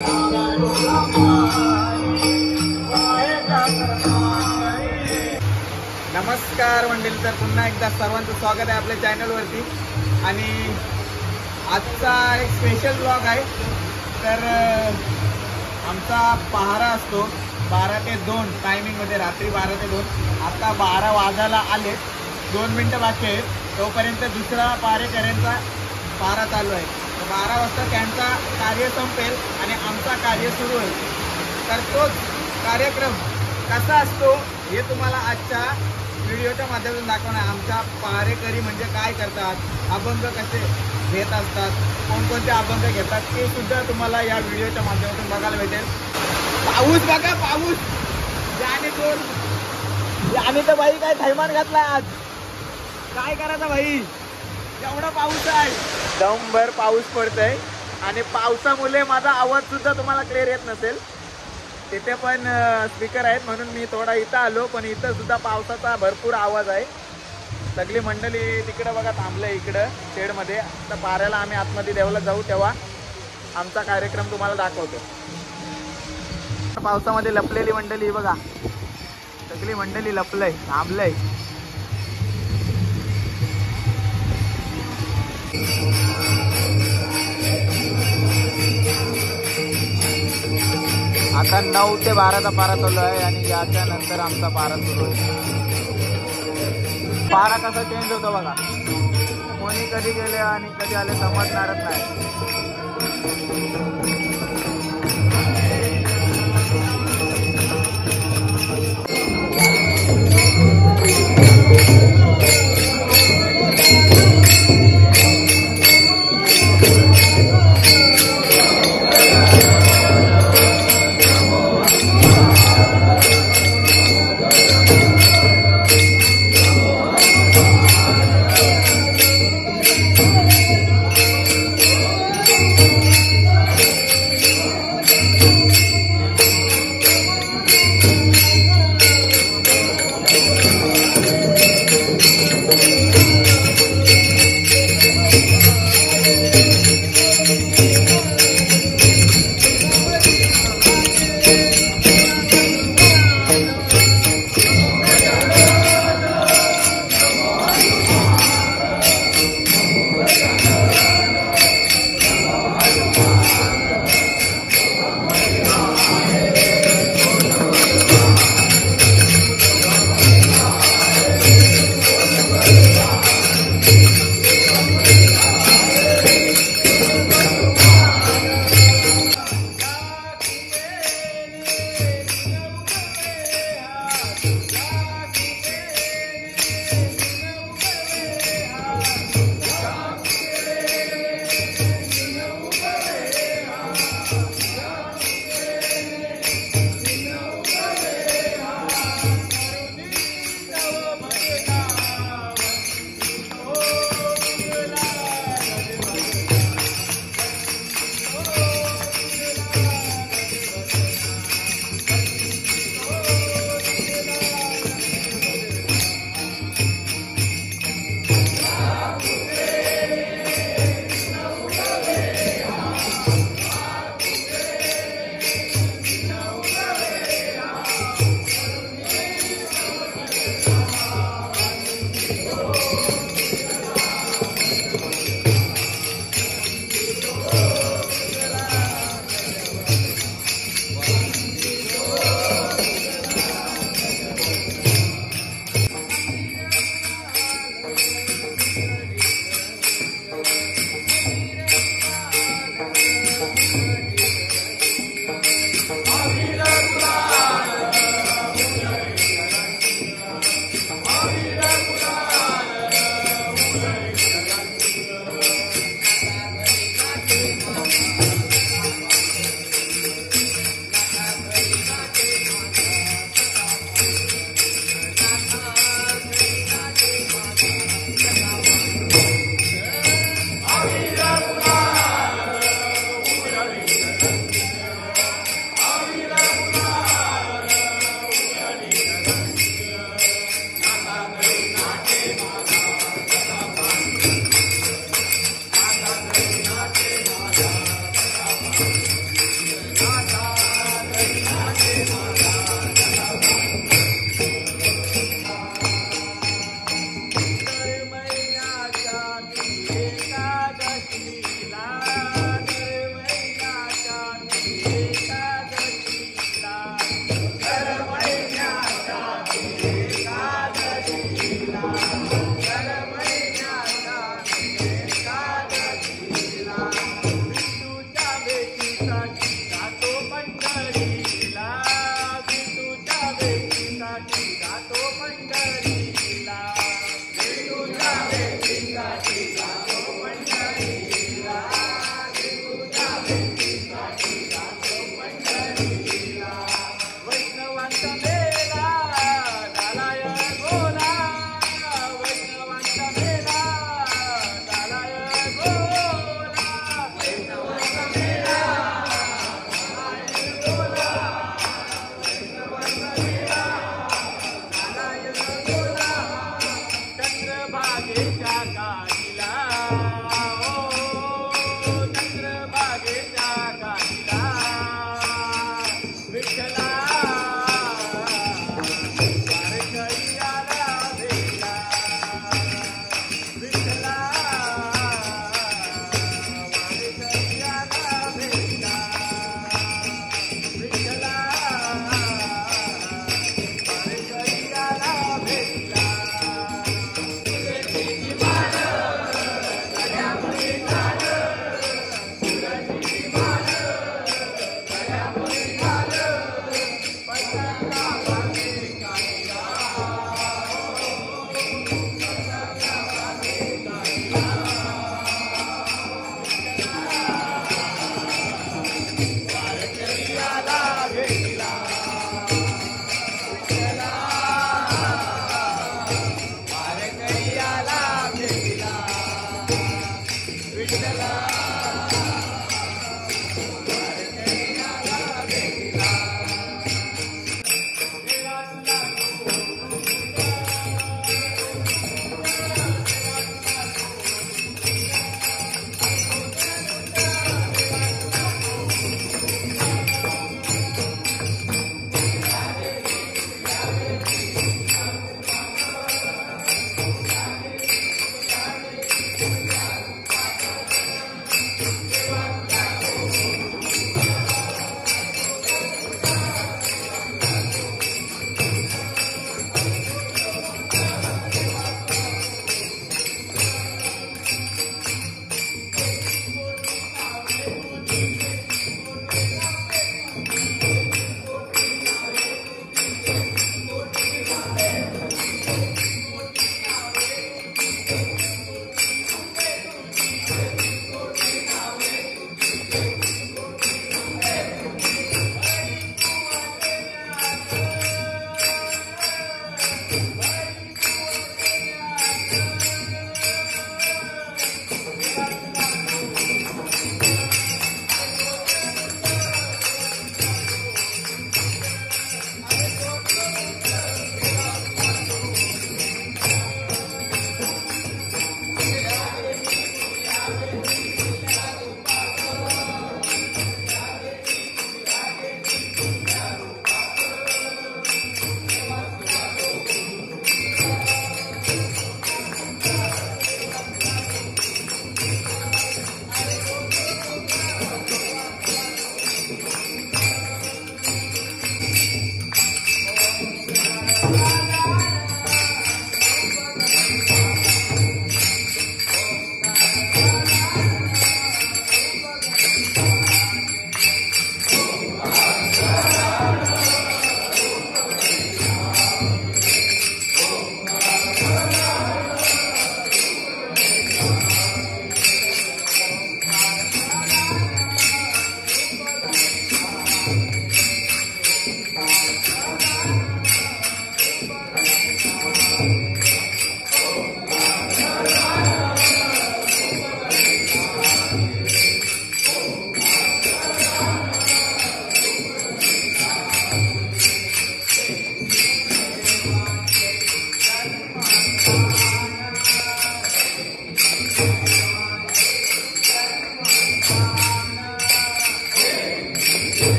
नमस्कार मंडळी, तर पुन्हा एकदा सर्वांचं स्वागत आहे आपल्या चॅनलवरती. आणि आजचा एक स्पेशल ब्लॉग आहे. तर आमचा पहारा असतो 12 ते 2 टायमिंगमध्ये, रात्री 12 ते 2. आता 12 वाजायला आले, 2 मिनटं बाकी आहेत. तोपर्यंत दुसरा पारेकऱ्यांचा पहारा चालू आहे. 12 वाजता त्यांचा कार्य संपेल आणि आमचा कार्य सुरू होईल. तर तोच कार्यक्रम कसा असतो हे तुम्हाला आजच्या व्हिडिओच्या माध्यमातून दाखवणार. आमच्या पहारेकरी म्हणजे काय करतात, अभंग कसे घेत असतात, कोणकोणते अभंग घेतात ते सुद्धा तुम्हाला या व्हिडिओच्या माध्यमातून बघायला भेटेल. पाऊस बघा, पाऊस याने तर भाई काय थैमान घातलाय आज. काय करायचं भाई, एवढा पाऊस आहे, दमभर पाऊस पडतोय. आणि पावसामुळे माझा आवाज सुद्धा तुम्हाला क्लिअर येत नसेल. तिथे पण स्पीकर आहेत म्हणून मी थोडा इथं आलो, पण इथं सुद्धा पावसाचा भरपूर आवाज आहे. सगळी मंडळी तिकडं बघा थांबलंय इकडं शेडमध्ये. आता पाऱ्याला आम्ही आतमध्ये देवाला जाऊ तेव्हा आमचा कार्यक्रम तुम्हाला दाखवतो. पावसामध्ये लपलेली मंडळी बघा, सगळी मंडळी लपलंय, थांबलंय. आता 9 ते 12चा पारा चालू आहे आणि याच्या नंतर आमचा पारा सुरू आहे. पारा कसा चेंज होतो बघा, कोणी कधी गेले आणि कधी आले समजणारच नाही.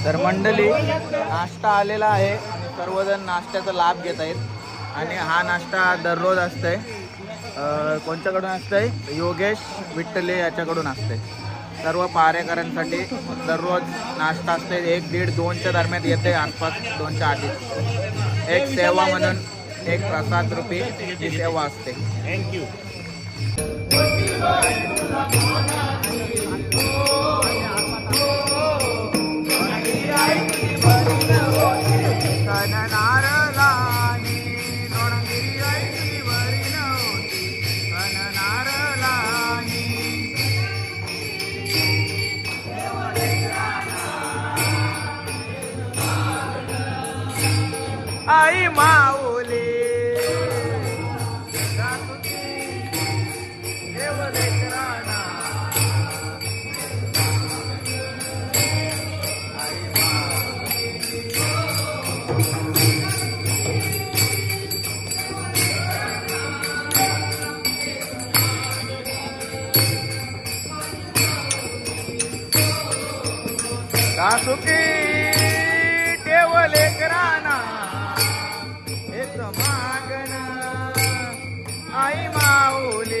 तर मंडळी नाश्ता आलेला आहे आणि सर्वजण नाश्त्याचा लाभ घेत आहेत आणि हा नाश्ता दररोज असतंय. कोणच्याकडून असतंय? योगेश विठ्ठले याच्याकडून असतंय. सर्व पारेकरांसाठी दररोज नाश्ता असते. 1-1:30-2च्या दरम्यान येते, आसपास 2च्या आधी. एक सेवा म्हणून एक प्रसाद रूपी ही सेवा असते. थँक्यू. आई माऊली सुखी ठेवले कराना हेच मागण आई माऊली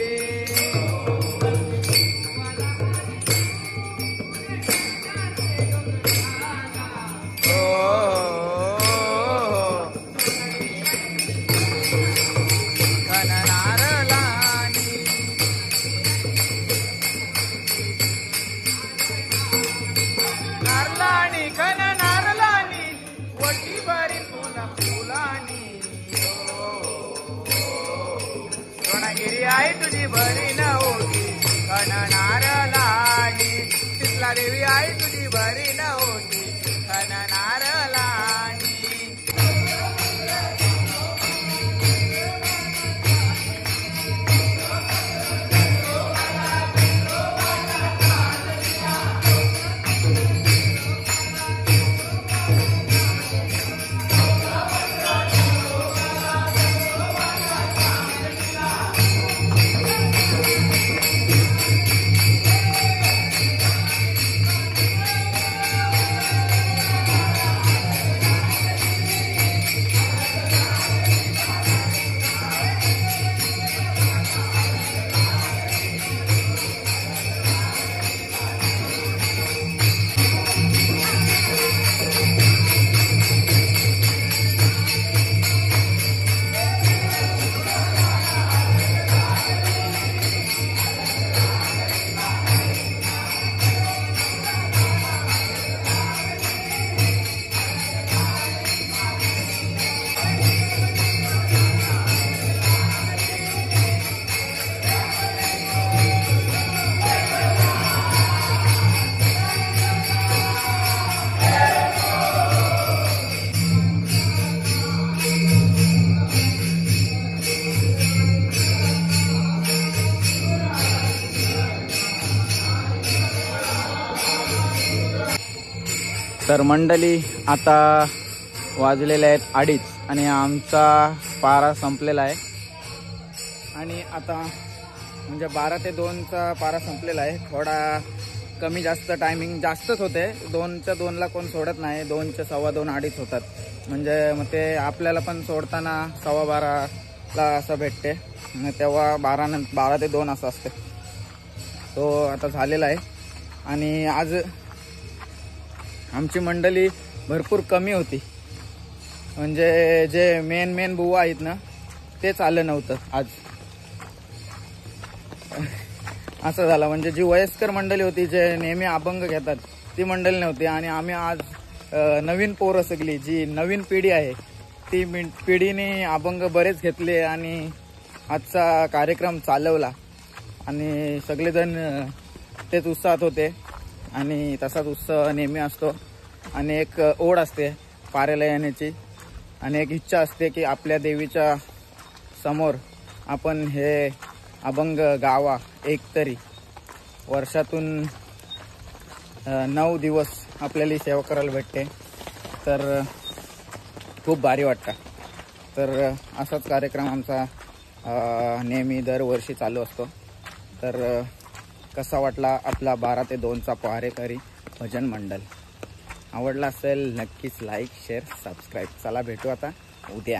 आई तुझी भरी न होती खण नारळानी शीतला देवी आई तुझी भरी न होती खण नारळानी तर मंडळी आता वाजलेले आहेत 2:30 आणि आमचा पारा संपलेला आहे आणि आता म्हणजे 12 ते 2चा पारा संपलेला आहे. थोडा कमी जास्त टायमिंग जास्तच होते. 2च्या 2ला कोण सोडत नाही. 2च्या 2:15 2:30 होतात. म्हणजे मग ते आपल्याला पण सोडताना 12:15ला असं भेटते. तेव्हा 12 ते 2 असं असते. तो आता झालेला आहे आणि आज आमची मंडळी भरपूर कमी होती. म्हणजे जे मेन बुवा आहेत ना तेच आलं नव्हतं आज. असं झालं. म्हणजे जी वयस्कर मंडळी होती जे नेहमी अभंग घेतात ती मंडळी नव्हती आणि आम्ही आज नवीन पोरं सगळी जी नवीन पिढी आहे ती पिढीने अभंग बरेच घेतले आणि आजचा कार्यक्रम चालवला आणि सगळेजण तेच उत्साहात होते आणि तसाच उत्साह नेहमी असतो. आणि एक ओढ असते पाऱ्याला येण्याची आणि एक इच्छा असते की आपल्या देवीच्या समोर आपण हे अभंग गावा. एक तरी वर्षातून 9 दिवस आपल्याला सेवा करायला भेटते तर खूप भारी वाटतं. तर असाच कार्यक्रम आमचा नेहमी दरवर्षी चालू असतो. तर कसा वाटला आपला 12 ते 2चा पहारेकरी भजन मंडळ. आवडला असेल नक्कीच लाईक शेअर सबस्क्राईब. चला भेटू आता उद्या.